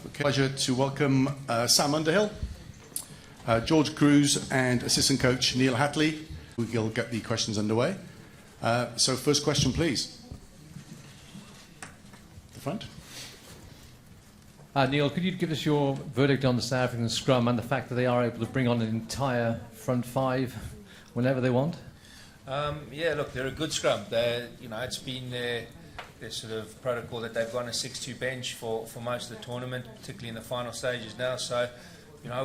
Okay. Pleasure to welcome Sam Underhill, George Kruis and assistant coach Ian Hatley. We'll get the questions underway. So first question, please. The front. Neil, could you give us your verdict on the South African scrum and the fact that they are able to bring on an entire front five whenever they want? Yeah, look, they're a good scrum. It's been their sort of protocol that they've gone a 6-2 bench for most of the tournament, particularly in the final stages now. So,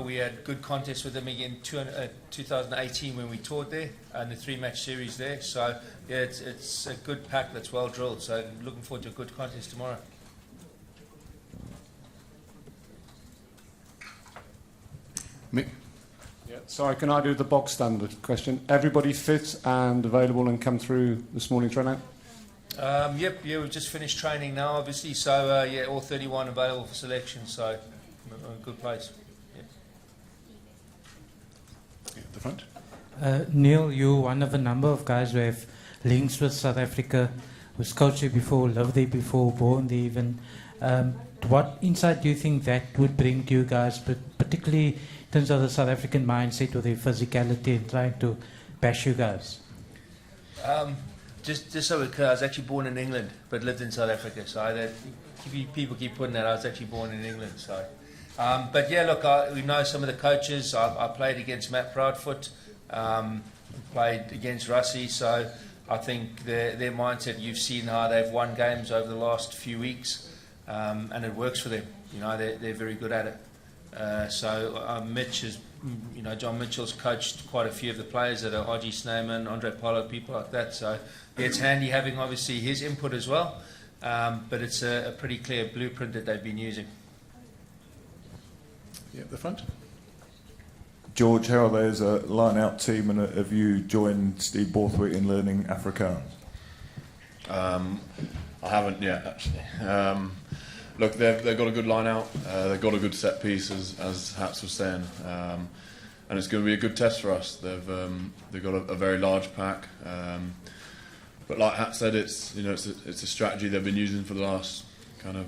we had good contests with them again 2018 when we toured there, and the 3-match series there. So, yeah, it's a good pack that's well drilled. So, looking forward to a good contest tomorrow. Mick? Yeah, sorry, can I do the box standard question? Everybody fit and available and come through this morning's train out? We've just finished training now, obviously. So, all 31 available for selection. So, a good place. At the front. Neil, you're one of a number of guys who have links with South Africa, was coached there before, lived there before, born there even. What insight do you think that would bring to you guys, particularly in terms of the South African mindset or their physicality and trying to bash you guys? Just so we're clear, I was actually born in England, but lived in South Africa. So people keep putting that I was actually born in England. So, but yeah, look, we know some of the coaches. I played against Matt Proudfoot, played against Russie. So I think their mindset. You've seen how they've won games over the last few weeks, and it works for them. They're very good at it. Mitch is. John Mitchell's coached quite a few of the players that are R.G. Snyman, Andre Polo, people like that. So yeah, it's handy having obviously his input as well. But it's a pretty clear blueprint that they've been using. Yeah, at the front. George, how are they as a line-out team, and have you joined Steve Borthwick in learning Afrikaans? I haven't yet, actually. Look, they've got a good line out. They've got a good set piece, as Hats was saying, and it's going to be a good test for us. They've got a very large pack, but like Hat said, it's a strategy they've been using for the last kind of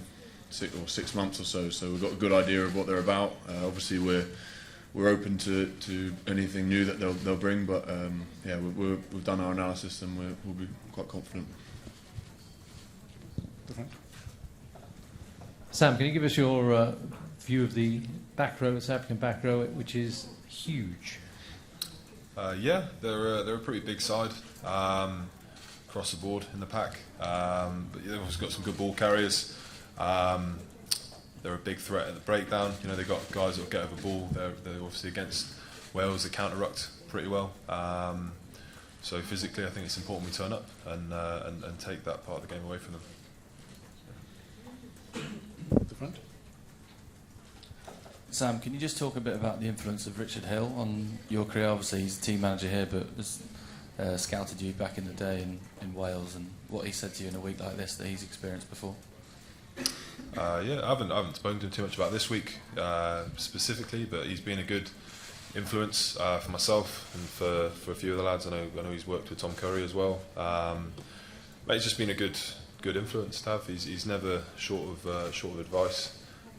6 months or so. So we've got a good idea of what they're about. Obviously, we're open to anything new that they'll bring, but we've done our analysis and we'll be quite confident. Sam, can you give us your view of the back row, the South African back row, which is huge? They're a pretty big side across the board in the pack. But they've also got some good ball carriers. They're a big threat at the breakdown. They've got guys that will get over the ball. They're obviously against Wales. They counter-rucked pretty well. So physically, I think it's important we turn up and take that part of the game away from them. At the front. Sam, can you just talk a bit about the influence of Richard Hill on your career? Obviously, he's the team manager here, but has scouted you back in the day in Wales, and what he said to you in a week like this that he's experienced before. I haven't spoken to him too much about this week specifically, but he's been a good influence for myself and for a few of the lads. I know he's worked with Tom Curry as well. But he's just been a good influence to have. He's never short of advice,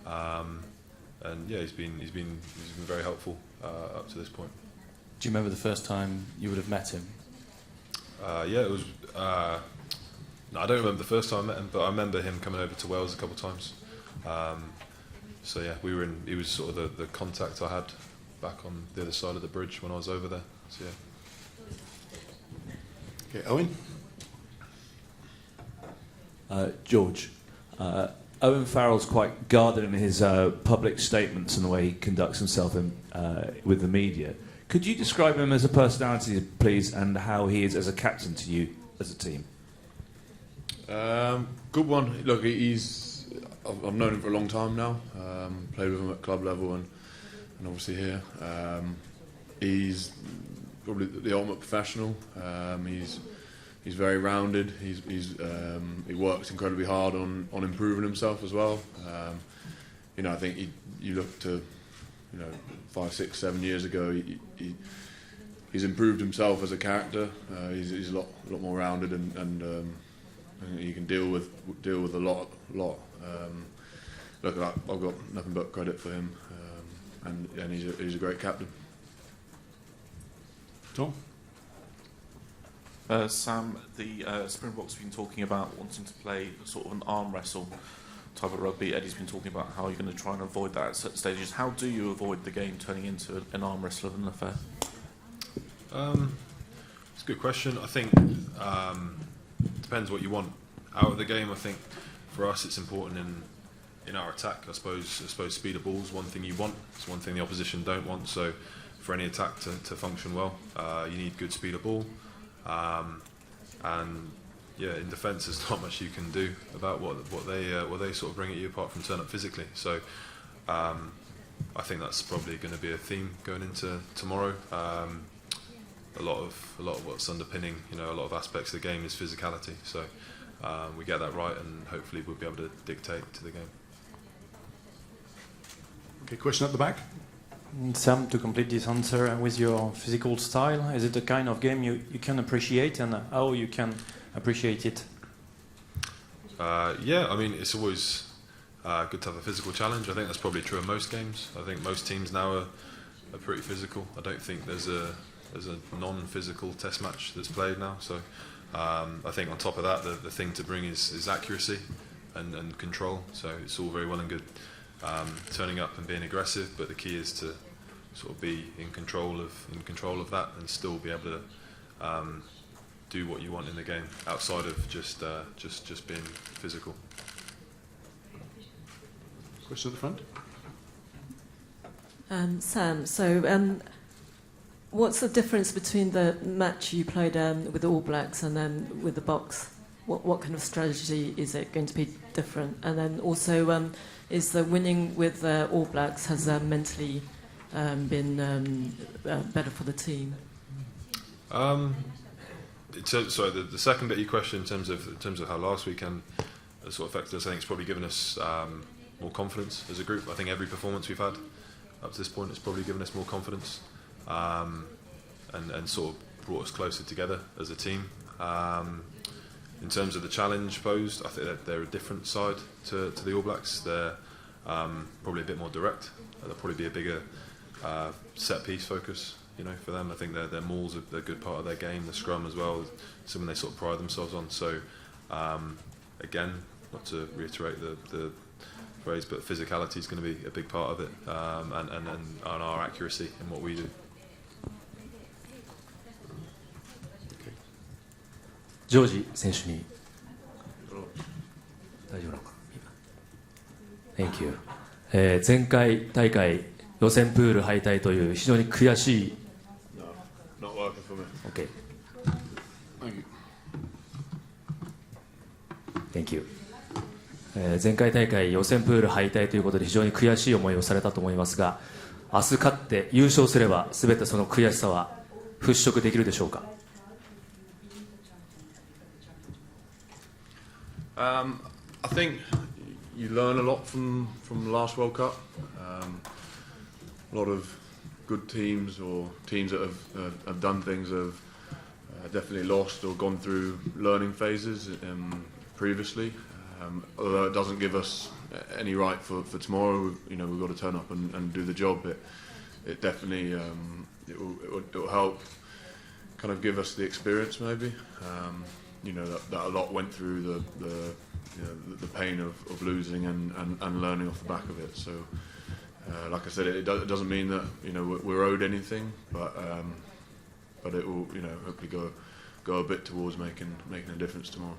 and yeah, he's been very helpful up to this point. Do you remember the first time you would have met him? It was. No, I don't remember the first time I met him, but I remember him coming over to Wales a couple of times. So yeah, he was sort of the contact I had back on the other side of the bridge when I was over there. So yeah. Okay, Owen. George, Owen Farrell's quite guarded in his public statements and the way he conducts himself with the media. Could you describe him as a personality, please, and how he is as a captain to you as a team? Good one. Look, I've known him for a long time now. Played with him at club level and obviously here. He's probably the ultimate professional. He's very rounded. He works incredibly hard on improving himself as well. I think you look to 5, 6, 7 years ago. He's improved himself as a character. He's a lot more rounded and he can deal with a lot look, I've got nothing but credit for him, and he's a great captain. Tom? Sam, the Springboks have been talking about wanting to play sort of an arm wrestle type of rugby. Eddie's been talking about how you're going to try and avoid that at certain stages. How do you avoid the game turning into an arm wrestle of an affair? It's a good question. I think depends what you want out of the game. I think for us it's important in our attack. I suppose speed of ball is one thing you want. It's one thing the opposition don't want. So for any attack to function well, you need good speed of ball. And yeah, in defence, there's not much you can do about what they sort of bring at you apart from turn up physically. So I think that's probably going to be a theme going into tomorrow. A lot of what's underpinning, a lot of aspects of the game is physicality. So we get that right, and hopefully we'll be able to dictate to the game. Okay, question at the back. Sam, to complete this answer, with your physical style, is it the kind of game you can appreciate, and how you can appreciate it? Yeah, I mean, it's always good to have a physical challenge. I think that's probably true of most games. I think most teams now are pretty physical. I don't think there's a non-physical test match that's played now. So I think on top of that, the thing to bring is accuracy and control. So it's all very well and good turning up and being aggressive, but the key is to sort of be in control of that and still be able to do what you want in the game outside of just being physical. Question at the front. Sam, so what's the difference between the match you played with the All Blacks and then with the Boks? What kind of strategy is it going to be different? And then also, is the winning with All Blacks has mentally been better for the team? So the second bit of your question, in terms of how last weekend sort of affected us, I think it's probably given us more confidence as a group. I think every performance we've had up to this point has probably given us more confidence and sort of brought us closer together as a team. In terms of the challenge posed, I think that they're a different side to the All Blacks. They're probably a bit more direct. There'll probably be a bigger set piece focus, for them. I think their mauls are a good part of their game. The scrum as well, something they sort of pride themselves on. So again, not to reiterate the phrase, but physicality is going to be a big part of it, and our accuracy in what we do.ジョージ選手に大丈夫なのか Thank you、前回大会予選プール敗退という非常に悔しい No, not working for me. OK Thank you、前回大会予選プール敗退ということで非常に悔しい思いをされたと思いますが、明日勝って優勝すれば全てその悔しさは払拭できるでしょうか。I think you learn a lot from the last World Cup. A lot of good teams or teams that have done things have definitely lost or gone through learning phases previously. Although it doesn't give us any right for tomorrow, we've got to turn up and do the job. It definitely it will help kind of give us the experience maybe. That a lot went through the pain of losing and learning off the back of it. So, like I said, it doesn't mean that we're owed anything, but it will hopefully go a bit towards making a difference tomorrow.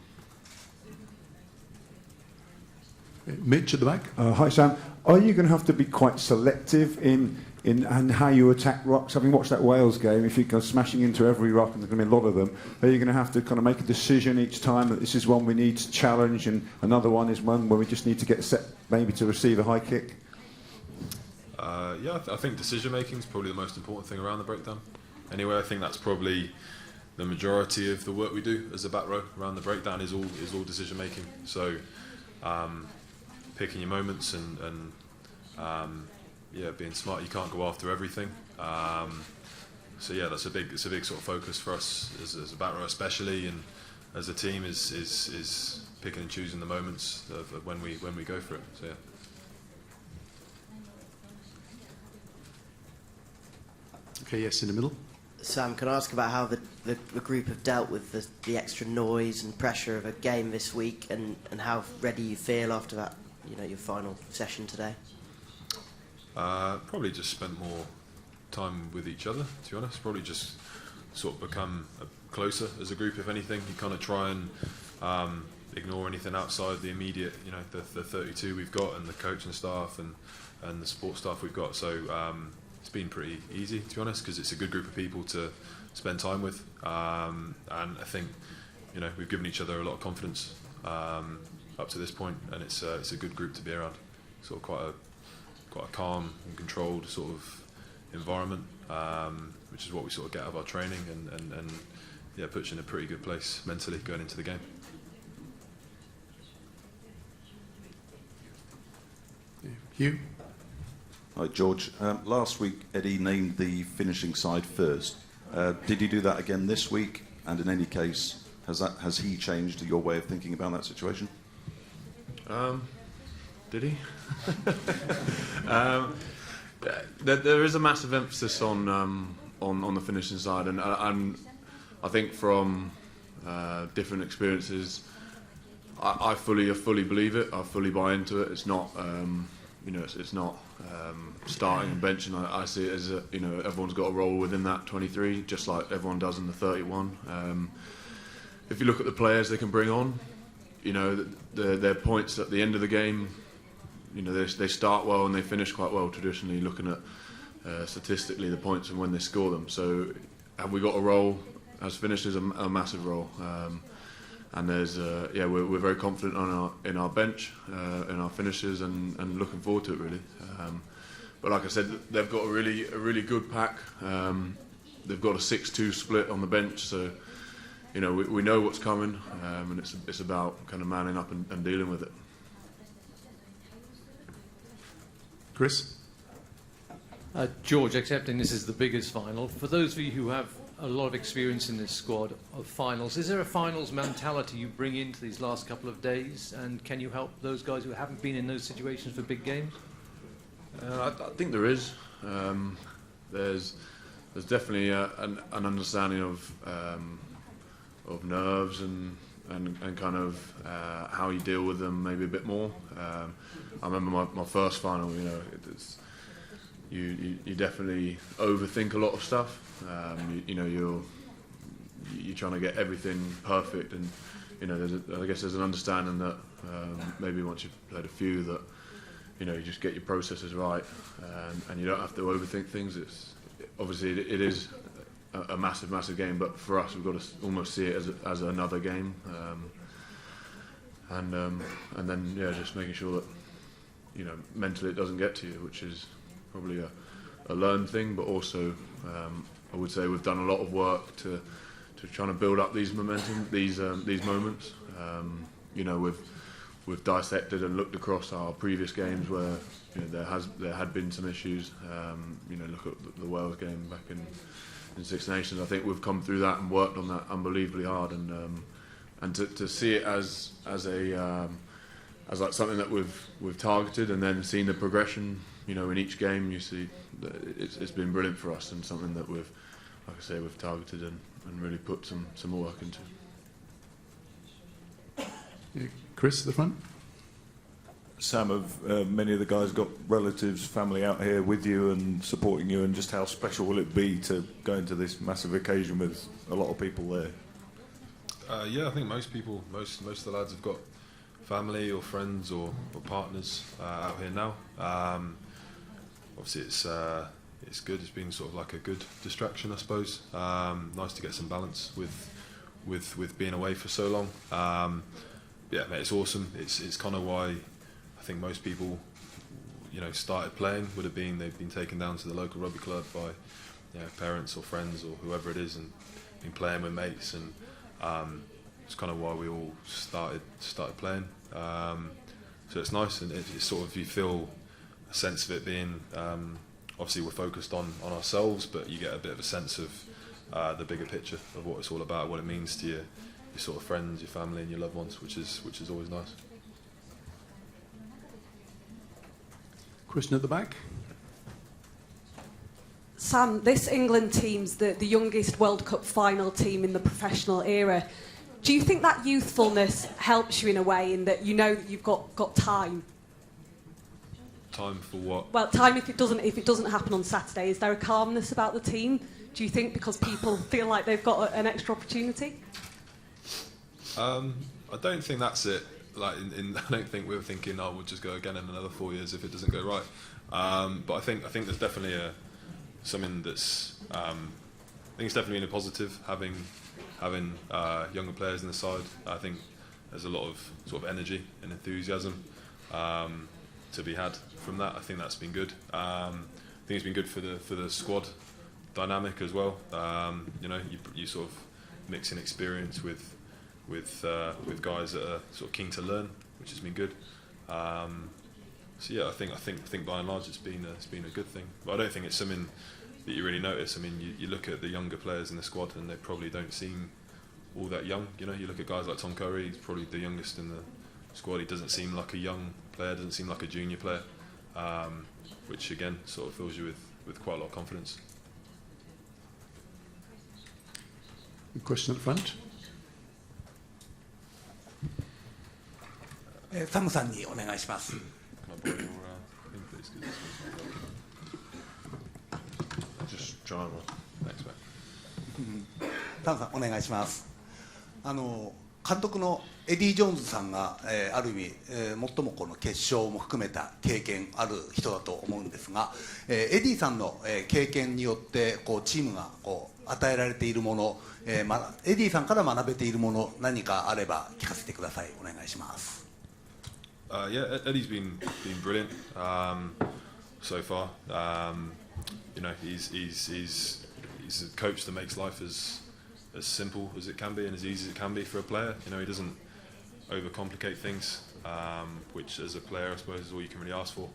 Mitch at the back. Hi Sam, are you going to have to be quite selective in how you attack rocks? Having watched that Wales game, if you go smashing into every rock, and there's going to be a lot of them, are you going to have to kind of make a decision each time that this is one we need to challenge and another one is one where we just need to get set maybe to receive a high kick? I think decision making is probably the most important thing around the breakdown. Anyway, I think that's probably the majority of the work we do as a back row around the breakdown is all decision making. So picking your moments and being smart. You can't go after everything. That's a big sort of focus for us as a back row, especially, and as a team is picking and choosing the moments of when we go for it. So yeah. Okay, yes, in the middle. Sam, can I ask about how the group have dealt with the extra noise and pressure of a game this week, and how ready you feel after that, your final session today? Probably just spent more time with each other, to be honest. Probably just sort of become closer as a group, if anything. You kind of try and ignore anything outside the immediate, the 32 we've got, and the coaching staff and the support staff we've got. So it's been pretty easy, to be honest, because it's a good group of people to spend time with. And I think, we've given each other a lot of confidence up to this point, and it's a good group to be around. Sort of quite a calm and controlled sort of environment, which is what we sort of get out of our training, and puts you in a pretty good place mentally going into the game. Hugh? Hi, George. Last week, Eddie named the finishing side first. Did he do that again this week? And in any case, has he changed your way of thinking about that situation? Did he? There is a massive emphasis on the finishing side, and I think from different experiences, I fully believe it. I fully buy into it. It's not it's not starting and benching. I see it as everyone's got a role within that 23, just like everyone does in the 31. If you look at the players they can bring on, their points at the end of the game. They start well and they finish quite well traditionally, looking at statistically the points and when they score them. So have we got a role as finishers? A massive role. And there's we're very confident in our bench, in our finishers, and looking forward to it really. But like I said, they've got a really good pack. They've got a 6-2 split on the bench, so we know what's coming, and it's about kind of manning up and dealing with it. Chris? George, accepting this is the biggest final, for those of you who have a lot of experience in this squad of finals, is there a finals mentality you bring into these last couple of days, and can you help those guys who haven't been in those situations for big games? I think there is. There's definitely an understanding of nerves and kind of how you deal with them maybe a bit more. I remember my first final. You definitely overthink a lot of stuff. You're trying to get everything perfect, and I guess there's an understanding that maybe once you've played a few that you just get your processes right, and you don't have to overthink things. Obviously it is a massive game, but for us we've got to almost see it as another game, and then just making sure that mentally it doesn't get to you, which is probably a learned thing, but also I would say we've done a lot of work to trying to build up these momentum, these moments. We've dissected and looked across our previous games where there had been some issues. Look at the Wales game back in Six Nations. I think we've come through that and worked on that unbelievably hard, and to see it as like something that we've targeted, and then seeing the progression in each game, you see that it's been brilliant for us, and something that we've targeted and really put some more work into. Chris, at the front. Sam, have many of the guys got relatives, family out here with you and supporting you, and just how special will it be to go into this massive occasion with a lot of people there? I think most of the lads have got family or friends or partners out here now. Obviously it's good. It's been sort of like a good distraction, I suppose. Nice to get some balance with being away for so long. Mate, it's awesome. It's kind of why I think most people, started playing. They've been taken down to the local rugby club by, parents or friends or whoever it is, and been playing with mates, and it's kind of why we all started playing. So it's nice, and it's sort of, you feel a sense of it being. Obviously, we're focused on ourselves, but you get a bit of a sense of the bigger picture of what it's all about, what it means to your sort of friends, your family, and your loved ones, which is always nice. Question at the back. Sam, this England team's the youngest World Cup final team in the professional era. Do you think that youthfulness helps you in a way, in that you know that you've got time? Time for what? Well, time if it doesn't happen on Saturday. Is there a calmness about the team, do you think, because people feel like they've got an extra opportunity? I don't think that's it. Like, I don't think we're thinking, oh, we'll just go again in another 4 years if it doesn't go right. But I think there's definitely something that's. I think it's definitely been a positive having younger players in the side. I think there's a lot of sort of energy and enthusiasm to be had from that. I think that's been good. I think it's been good for the squad dynamic as well. You sort of mix in experience with guys that are sort of keen to learn, which has been good. So yeah, I think by and large it's been a good thing. But I don't think it's something that you really notice. I mean, you look at the younger players in the squad and they probably don't seem all that young. You look at guys like Tom Curry, he's probably the youngest in the squad. He doesn't seem like a young player, doesn't seem like a junior player, which again sort of fills you with quite a lot of confidence. Question at the front. サムさんにお願いします。サムさんお願いします。監督のエディ・ジョーンズさんが、ある意味、最もこの決勝も含めた経験ある人だと思うんですが、エディさんの、経験によってチームが与えられているもの、エディさんから学べているもの、何かあれば聞かせてください。お願いします。Yeah, Eddie's been brilliant so far. He's a coach that makes life as simple as it can be and as easy as it can be for a player. He doesn't overcomplicate things, which as a player I suppose is all you can really ask for.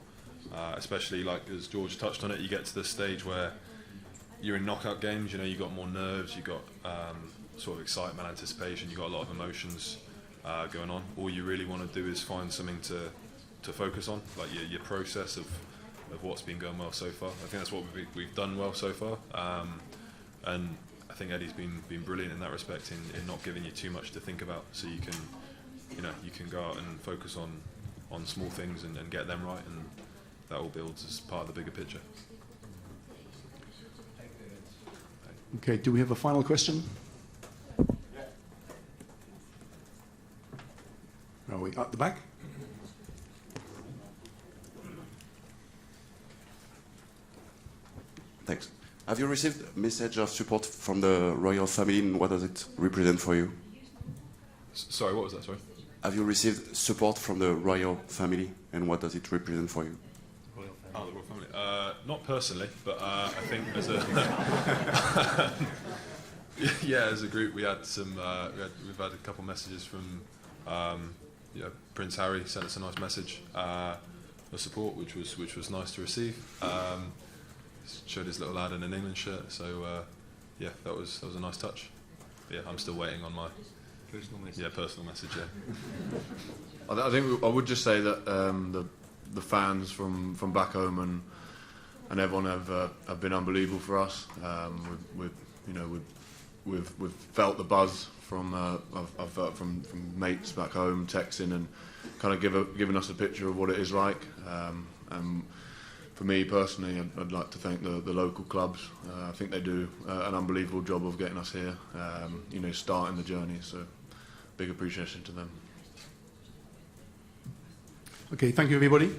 Especially like as George touched on it, you get to the stage where you're in knockout games. You've got more nerves, you've got sort of excitement, anticipation, you've got a lot of emotions going on. All you really want to do is find something to focus on, like your process of what's been going well so far. I think that's what we've done well so far, and I think Eddie's been brilliant in that respect, in not giving you too much to think about, so you can go out and focus on small things and get them right, and that all builds as part of the bigger picture. Okay, do we have a final question? Are we at the back? Thanks. Have you received a message of support from the royal family, and what does it represent for you? Sorry, what was that? Sorry. Have you received support from the royal family, and what does it represent for you? Oh, the royal family. Not personally, but I think as a as a group, we had some. We've had a couple messages from. Prince Harry sent us a nice message of support, which was nice to receive. Showed his little lad in an England shirt, so that was a nice touch. But yeah, I'm still waiting on my personal message. Yeah, personal message. Yeah. I think I would just say that the fans from back home and everyone have been unbelievable for us. We've felt the buzz from mates back home texting and kind of giving us a picture of what it is like. And for me personally, I'd like to thank the local clubs. I think they do an unbelievable job of getting us here, starting the journey. So big appreciation to them. Okay, thank you everybody.